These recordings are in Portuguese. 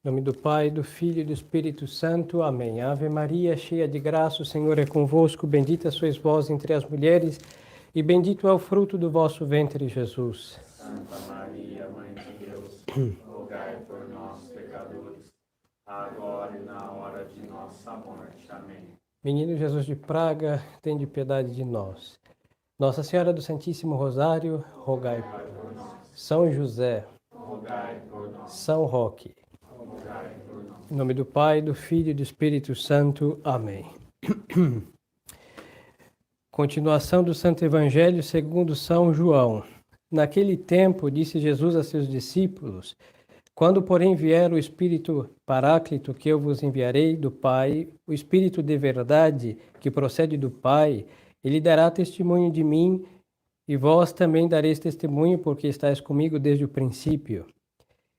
Em nome do Pai, do Filho e do Espírito Santo. Amém. Ave Maria, cheia de graça, o Senhor é convosco. Bendita sois vós entre as mulheres, e bendito é o fruto do vosso ventre, Jesus. Santa Maria, Mãe de Deus, rogai por nós, pecadores, agora e na hora de nossa morte. Amém. Menino Jesus de Praga, tende piedade de nós. Nossa Senhora do Santíssimo Rosário, rogai por nós. São José, Rogai por nós. São Roque. Rogai por nós. Em nome do Pai, do Filho e do Espírito Santo. Amém. Continuação do Santo Evangelho segundo São João. Naquele tempo, disse Jesus a seus discípulos: quando, porém, vier o Espírito Paráclito que eu vos enviarei do Pai, o Espírito de verdade que procede do Pai, ele dará testemunho de mim, e vós também dareis testemunho, porque estáis comigo desde o princípio.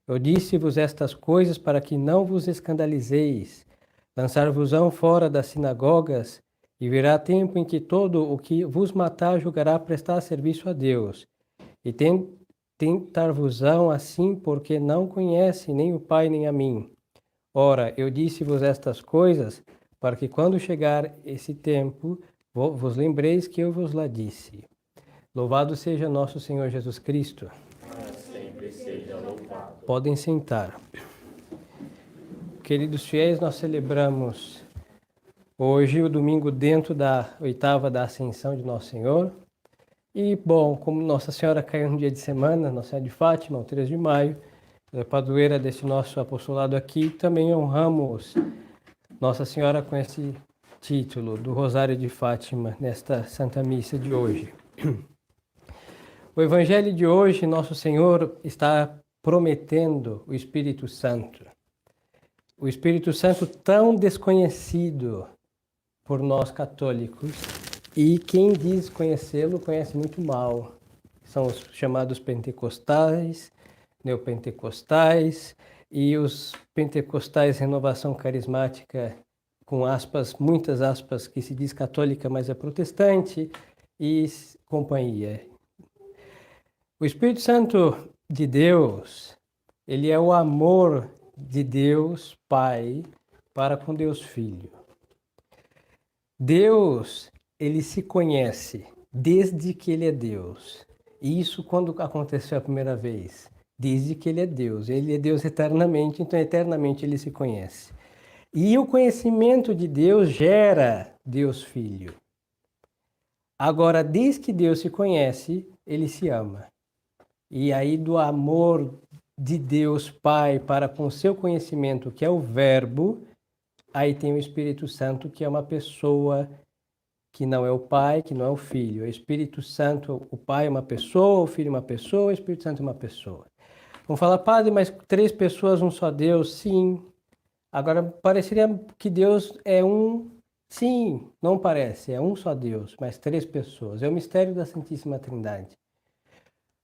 Eu disse-vos estas coisas para que não vos escandalizeis. Lançar-vos-ão fora das sinagogas, e virá tempo em que todo o que vos matar julgará prestar serviço a Deus. E tentar-vos-ão assim, porque não conhece nem o Pai nem a mim. Ora, eu disse-vos estas coisas, para que quando chegar esse tempo, vos lembreis que eu vos lá disse. Louvado seja nosso Senhor Jesus Cristo. Sempre seja louvado. Podem sentar. Queridos fiéis, nós celebramos hoje o domingo dentro da oitava da Ascensão de Nosso Senhor. E, bom, como Nossa Senhora caiu no dia de semana, Nossa Senhora de Fátima, o 3 de maio, é padroeira desse nosso apostolado aqui, também honramos Nossa Senhora com esse título do Rosário de Fátima, nesta Santa Missa de hoje. O Evangelho de hoje, Nosso Senhor está prometendo o Espírito Santo. O Espírito Santo tão desconhecido por nós católicos, e quem diz conhecê-lo conhece muito mal. São os chamados pentecostais, neopentecostais e os pentecostais renovação carismática, com aspas, muitas aspas, que se diz católica, mas é protestante, e companhia. O Espírito Santo de Deus, ele é o amor de Deus Pai para com Deus Filho. Deus, ele se conhece desde que ele é Deus. E isso quando aconteceu a primeira vez? Desde que ele é Deus. Ele é Deus eternamente, então eternamente ele se conhece. E o conhecimento de Deus gera Deus Filho. Agora, desde que Deus se conhece, ele se ama. E aí do amor de Deus Pai para com o seu conhecimento, que é o Verbo, aí tem o Espírito Santo, que é uma pessoa que não é o Pai, que não é o Filho. O Espírito Santo, o Pai é uma pessoa, o Filho é uma pessoa, o Espírito Santo é uma pessoa. Vamos falar, padre, mas 3 pessoas, um só Deus? Sim. Agora, pareceria que Deus é um... Sim, não parece, é um só Deus, mas 3 pessoas. É o mistério da Santíssima Trindade.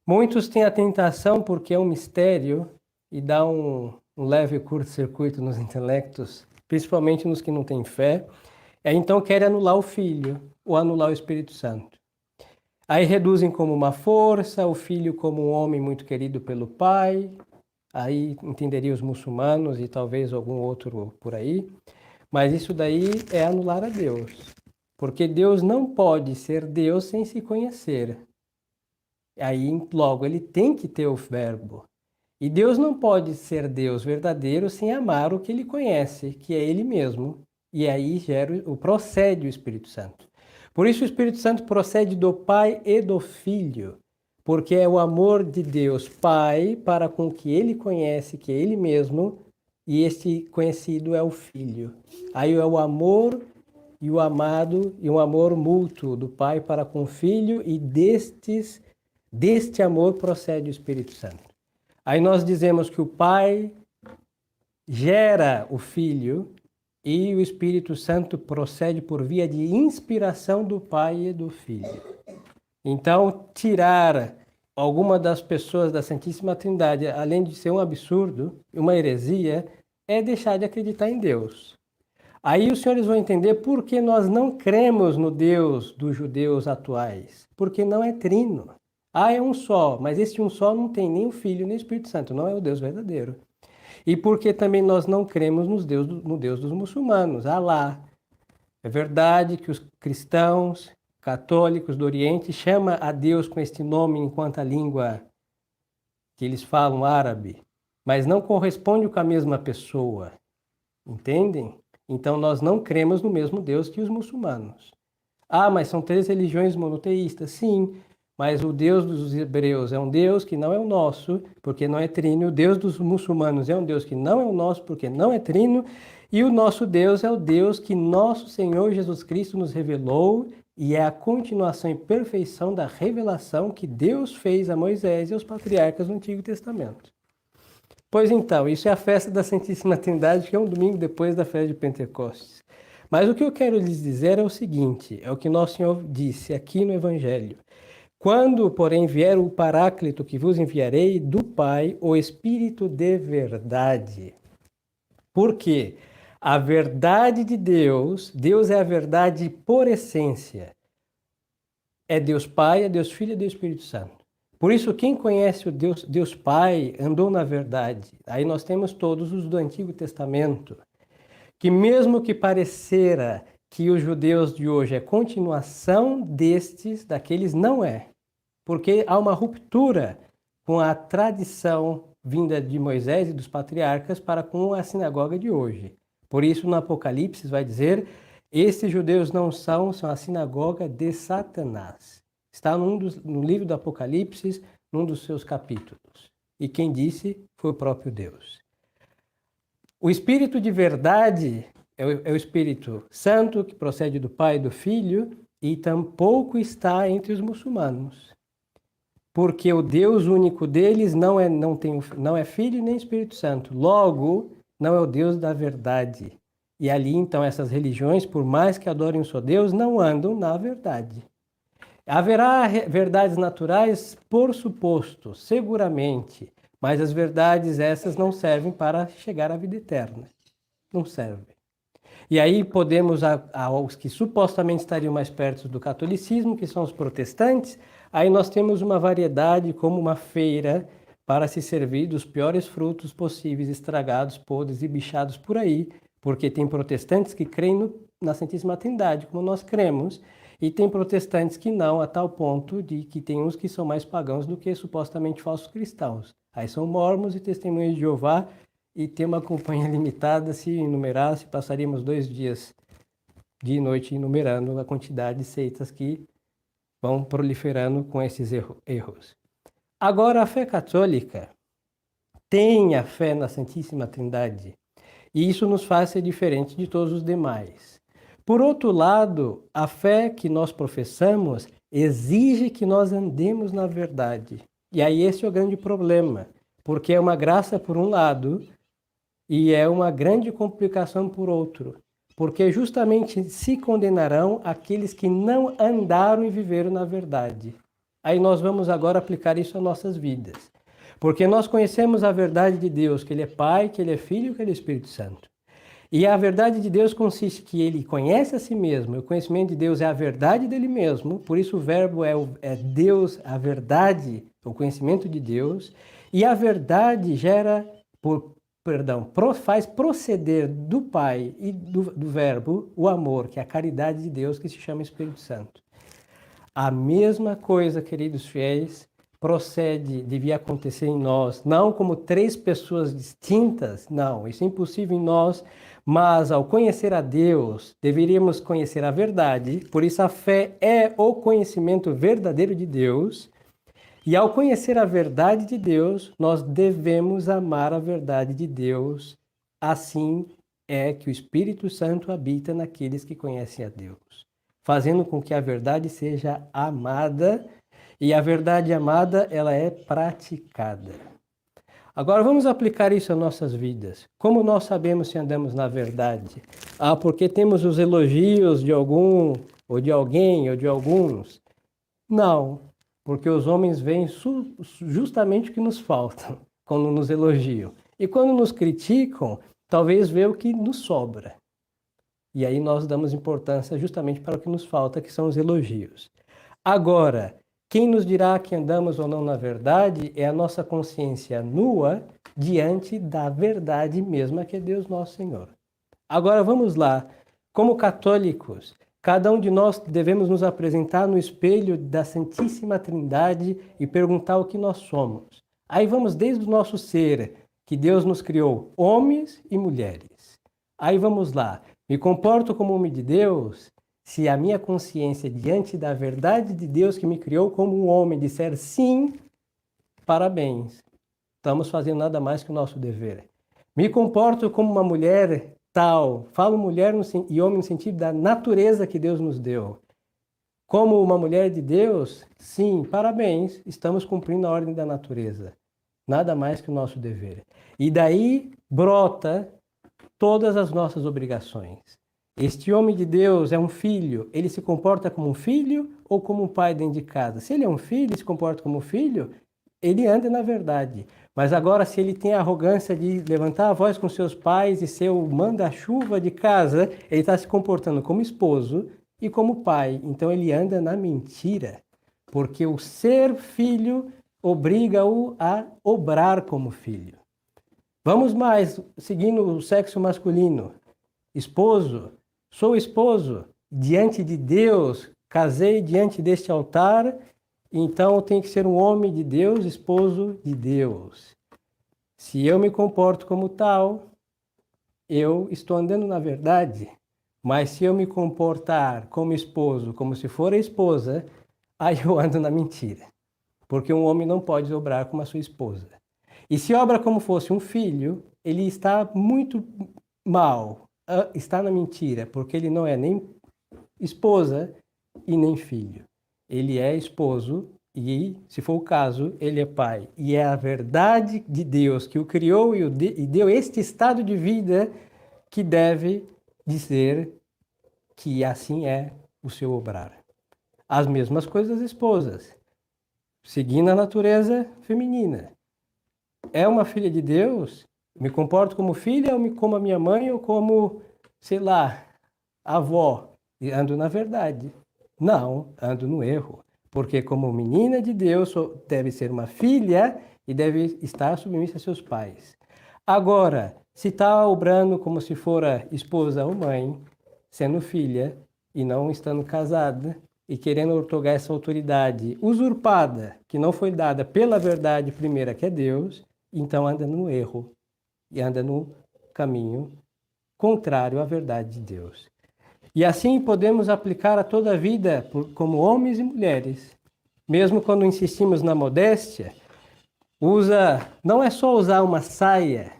Muitos têm a tentação, porque é um mistério, e dá um leve curto-circuito nos intelectos, principalmente nos que não têm fé, então querem anular o Filho, ou anular o Espírito Santo. Aí reduzem como uma força, o Filho como um homem muito querido pelo Pai, aí entenderia os muçulmanos e talvez algum outro por aí, mas isso daí é anular a Deus, porque Deus não pode ser Deus sem se conhecer. Aí, logo, ele tem que ter o Verbo. E Deus não pode ser Deus verdadeiro sem amar o que ele conhece, que é ele mesmo. E aí procede o Espírito Santo. Por isso o Espírito Santo procede do Pai e do Filho, porque é o amor de Deus Pai para com o que ele conhece, que é ele mesmo, e este conhecido é o Filho. Aí é o amor e o amado, e um amor mútuo do Pai para com o Filho, e deste amor procede o Espírito Santo. Aí nós dizemos que o Pai gera o Filho e o Espírito Santo procede por via de inspiração do Pai e do Filho. Então, tirar alguma das pessoas da Santíssima Trindade, além de ser um absurdo, uma heresia, é deixar de acreditar em Deus. Aí os senhores vão entender por que nós não cremos no Deus dos judeus atuais. Porque não é trino. É um só, mas esse um só não tem nem o Filho nem o Espírito Santo, não é o Deus verdadeiro. E porque também nós não cremos no Deus dos muçulmanos, Alá. É verdade que os cristãos católicos do Oriente chamam a Deus com este nome enquanto a língua que eles falam árabe, mas não corresponde com a mesma pessoa, entendem? Então nós não cremos no mesmo Deus que os muçulmanos. Ah, mas são 3 religiões monoteístas, sim, mas o Deus dos hebreus é um Deus que não é o nosso, porque não é trino. O Deus dos muçulmanos é um Deus que não é o nosso, porque não é trino. E o nosso Deus é o Deus que nosso Senhor Jesus Cristo nos revelou e é a continuação e perfeição da revelação que Deus fez a Moisés e aos patriarcas no Antigo Testamento. Pois então, isso é a festa da Santíssima Trindade, que é um domingo depois da festa de Pentecostes. Mas o que eu quero lhes dizer é o seguinte, é o que nosso Senhor disse aqui no Evangelho. Quando, porém, vier o Paráclito que vos enviarei do Pai, o Espírito de verdade. Por quê? A verdade de Deus, Deus é a verdade por essência. É Deus Pai, é Deus Filho, é Deus Espírito Santo. Por isso, quem conhece o Deus Pai andou na verdade. Aí nós temos todos os do Antigo Testamento, que mesmo que parecera que os judeus de hoje é continuação daqueles não é. Porque há uma ruptura com a tradição vinda de Moisés e dos patriarcas para com a sinagoga de hoje. Por isso, no Apocalipse vai dizer, estes judeus não são a sinagoga de Satanás. Está no livro do Apocalipse, num dos seus capítulos. E quem disse foi o próprio Deus. O Espírito de verdade é o Espírito Santo, que procede do Pai e do Filho, e tampouco está entre os muçulmanos. Porque o Deus único deles não é Filho nem Espírito Santo. Logo, não é o Deus da verdade. E ali, então, essas religiões, por mais que adorem o seu Deus, não andam na verdade. Haverá verdades naturais, por suposto, seguramente, mas as verdades essas não servem para chegar à vida eterna. Não servem. E aí podemos, aos que supostamente estariam mais perto do catolicismo, que são os protestantes, aí nós temos uma variedade como uma feira para se servir dos piores frutos possíveis, estragados, podres e bichados por aí, porque tem protestantes que creem na Santíssima Trindade, como nós cremos, e tem protestantes que não, a tal ponto de que tem uns que são mais pagãos do que supostamente falsos cristãos. Aí são mormons e testemunhas de Jeová, e tem uma companhia limitada, se enumerasse, passaríamos 2 dias dia e noite enumerando a quantidade de seitas que vão proliferando com esses erros. Agora, a fé católica tem a fé na Santíssima Trindade, e isso nos faz ser diferente de todos os demais. Por outro lado, a fé que nós professamos exige que nós andemos na verdade. E aí esse é o grande problema, porque é uma graça por um lado e é uma grande complicação por outro. Porque justamente se condenarão aqueles que não andaram e viveram na verdade. Aí nós vamos agora aplicar isso às nossas vidas. Porque nós conhecemos a verdade de Deus, que Ele é Pai, que Ele é Filho, que Ele é Espírito Santo. E a verdade de Deus consiste que Ele conhece a si mesmo, o conhecimento de Deus é a verdade dele mesmo, por isso o verbo é Deus, a verdade, o conhecimento de Deus, e a verdade faz proceder do Pai e do verbo o amor, que é a caridade de Deus, que se chama Espírito Santo. A mesma coisa, queridos fiéis, devia acontecer em nós, não como 3 pessoas distintas, não, isso é impossível em nós, mas ao conhecer a Deus, deveríamos conhecer a verdade, por isso a fé é o conhecimento verdadeiro de Deus, e ao conhecer a verdade de Deus, nós devemos amar a verdade de Deus, assim é que o Espírito Santo habita naqueles que conhecem a Deus, fazendo com que a verdade seja amada, e a verdade amada, ela é praticada. Agora vamos aplicar isso às nossas vidas. Como nós sabemos se andamos na verdade? Porque temos os elogios de algum, ou de alguém, ou de alguns? Não, porque os homens veem justamente o que nos falta quando nos elogiam. E quando nos criticam, talvez vê o que nos sobra. E aí nós damos importância justamente para o que nos falta, que são os elogios. Agora, quem nos dirá que andamos ou não na verdade é a nossa consciência nua diante da verdade mesma que é Deus nosso Senhor. Agora vamos lá. Como católicos, cada um de nós devemos nos apresentar no espelho da Santíssima Trindade e perguntar o que nós somos. Aí vamos desde o nosso ser, que Deus nos criou, homens e mulheres. Aí vamos lá. Me comporto como homem de Deus se a minha consciência diante da verdade de Deus que me criou como um homem disser sim, parabéns. Estamos fazendo nada mais que o nosso dever. Me comporto como uma mulher tal. Falo mulher e homem no sentido da natureza que Deus nos deu. Como uma mulher de Deus, sim, parabéns. Estamos cumprindo a ordem da natureza. Nada mais que o nosso dever. E daí brota todas as nossas obrigações. Este homem de Deus é um filho. Ele se comporta como um filho ou como um pai dentro de casa? Se ele é um filho e se comporta como um filho, ele anda na verdade. Mas agora, se ele tem a arrogância de levantar a voz com seus pais e ser o manda-chuva de casa, ele está se comportando como esposo e como pai. Então, ele anda na mentira, porque o ser filho obriga-o a obrar como filho. Vamos mais, seguindo o sexo masculino. Esposo, sou esposo, diante de Deus, casei diante deste altar. Então, eu tenho que ser um homem de Deus, esposo de Deus. Se eu me comporto como tal, eu estou andando na verdade. Mas se eu me comportar como esposo, como se for a esposa, aí eu ando na mentira. Porque um homem não pode obrar como a sua esposa. E se obra como fosse um filho, ele está muito mal, está na mentira, porque ele não é nem esposa e nem filho. Ele é esposo e, se for o caso, ele é pai. E é a verdade de Deus que o criou e deu este estado de vida que deve dizer que assim é o seu obrar. As mesmas coisas das esposas, seguindo a natureza feminina. É uma filha de Deus? Me comporto como filha ou como a minha mãe ou como, sei lá, avó? E ando na verdade. Não, ando no erro. Porque como menina de Deus, deve ser uma filha e deve estar submissa a seus pais. Agora, se está obrando como se fora esposa ou mãe, sendo filha e não estando casada e querendo outorgar essa autoridade usurpada, que não foi dada pela verdade primeira, que é Deus, então anda no erro e anda no caminho contrário à verdade de Deus. E assim podemos aplicar a toda a vida como homens e mulheres. Mesmo quando insistimos na modéstia, não é só usar uma saia,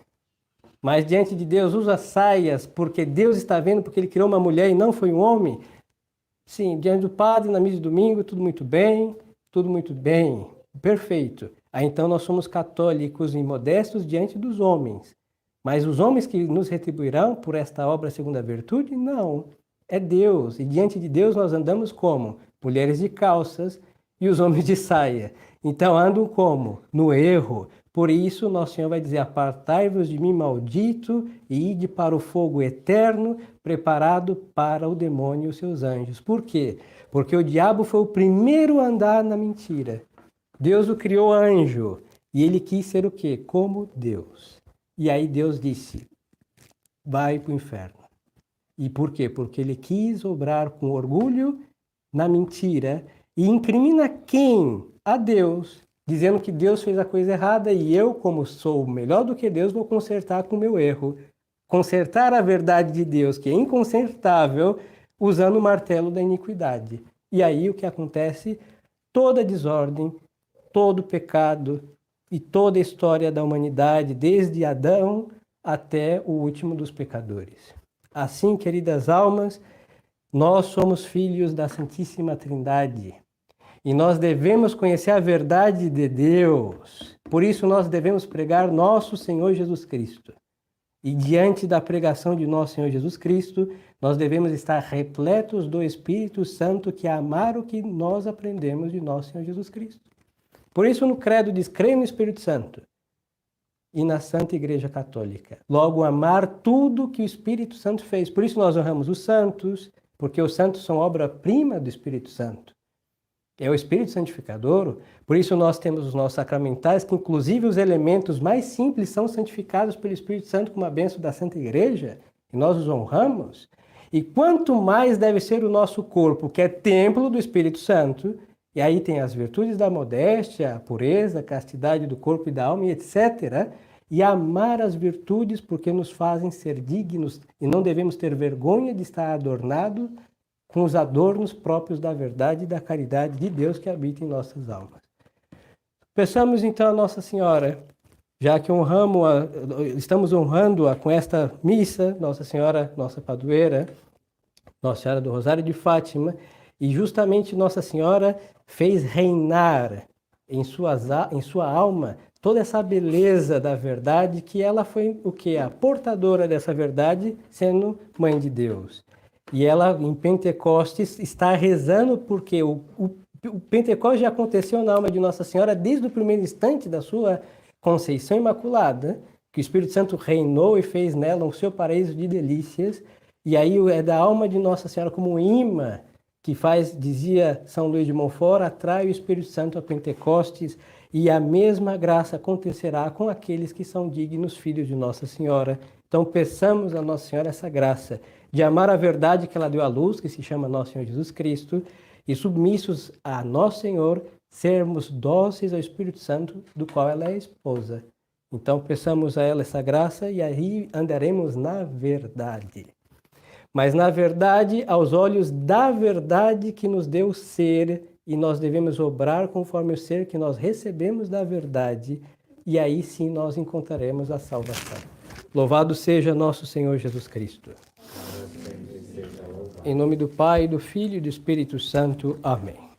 mas diante de Deus usa saias porque Deus está vendo, porque Ele criou uma mulher e não foi um homem. Sim, diante do padre, na missa de domingo, tudo muito bem, perfeito. Aí então nós somos católicos e modestos diante dos homens. Mas os homens que nos retribuirão por esta obra segundo a virtude, não. É Deus, e diante de Deus nós andamos como? Mulheres de calças e os homens de saia. Então andam como? No erro. Por isso nosso Senhor vai dizer, apartai-vos de mim, maldito, e ide para o fogo eterno, preparado para o demônio e os seus anjos. Por quê? Porque o diabo foi o primeiro a andar na mentira. Deus o criou anjo, e ele quis ser o quê? Como Deus. E aí Deus disse, vai para o inferno. E por quê? Porque ele quis obrar com orgulho na mentira e incrimina quem? A Deus, dizendo que Deus fez a coisa errada e eu, como sou melhor do que Deus, vou consertar com o meu erro. Consertar a verdade de Deus, que é inconsertável, usando o martelo da iniquidade. E aí o que acontece? Toda desordem, todo pecado e toda a história da humanidade, desde Adão até o último dos pecadores. Assim, queridas almas, nós somos filhos da Santíssima Trindade e nós devemos conhecer a verdade de Deus. Por isso, nós devemos pregar nosso Senhor Jesus Cristo. E diante da pregação de nosso Senhor Jesus Cristo, nós devemos estar repletos do Espírito Santo, que é amar o que nós aprendemos de nosso Senhor Jesus Cristo. Por isso, no credo diz, creio no Espírito Santo e na Santa Igreja Católica. Logo, amar tudo que o Espírito Santo fez. Por isso nós honramos os santos, porque os santos são obra-prima do Espírito Santo. é o Espírito Santificador. Por isso nós temos os nossos sacramentais, que inclusive os elementos mais simples são santificados pelo Espírito Santo como a bênção da Santa Igreja, e nós os honramos. E quanto mais deve ser o nosso corpo, que é templo do Espírito Santo, e aí tem as virtudes da modéstia, a pureza, a castidade do corpo e da alma, e etc., e amar as virtudes porque nos fazem ser dignos e não devemos ter vergonha de estar adornado com os adornos próprios da verdade e da caridade de Deus que habita em nossas almas. Peçamos então a Nossa Senhora, já que estamos honrando-a com esta missa, Nossa Senhora, nossa padroeira, Nossa Senhora do Rosário de Fátima, e justamente Nossa Senhora fez reinar em sua alma toda essa beleza da verdade, que ela foi o quê? A portadora dessa verdade, sendo mãe de Deus. E ela, em Pentecostes, está rezando porque o Pentecostes já aconteceu na alma de Nossa Senhora desde o primeiro instante da sua conceição imaculada, que o Espírito Santo reinou e fez nela o seu paraíso de delícias. E aí é da alma de Nossa Senhora como um imã que faz, dizia São Luís de Montfort, atrai o Espírito Santo a Pentecostes, e a mesma graça acontecerá com aqueles que são dignos filhos de Nossa Senhora. Então peçamos a Nossa Senhora essa graça de amar a verdade que ela deu à luz, que se chama Nosso Senhor Jesus Cristo, e submissos a Nosso Senhor, sermos dóceis ao Espírito Santo, do qual ela é esposa. Então peçamos a ela essa graça e aí andaremos na verdade. Mas na verdade, aos olhos da verdade que nos deu ser, e nós devemos obrar conforme o ser que nós recebemos da verdade, e aí sim nós encontraremos a salvação. Louvado seja nosso Senhor Jesus Cristo. Em nome do Pai, do Filho e do Espírito Santo. Amém.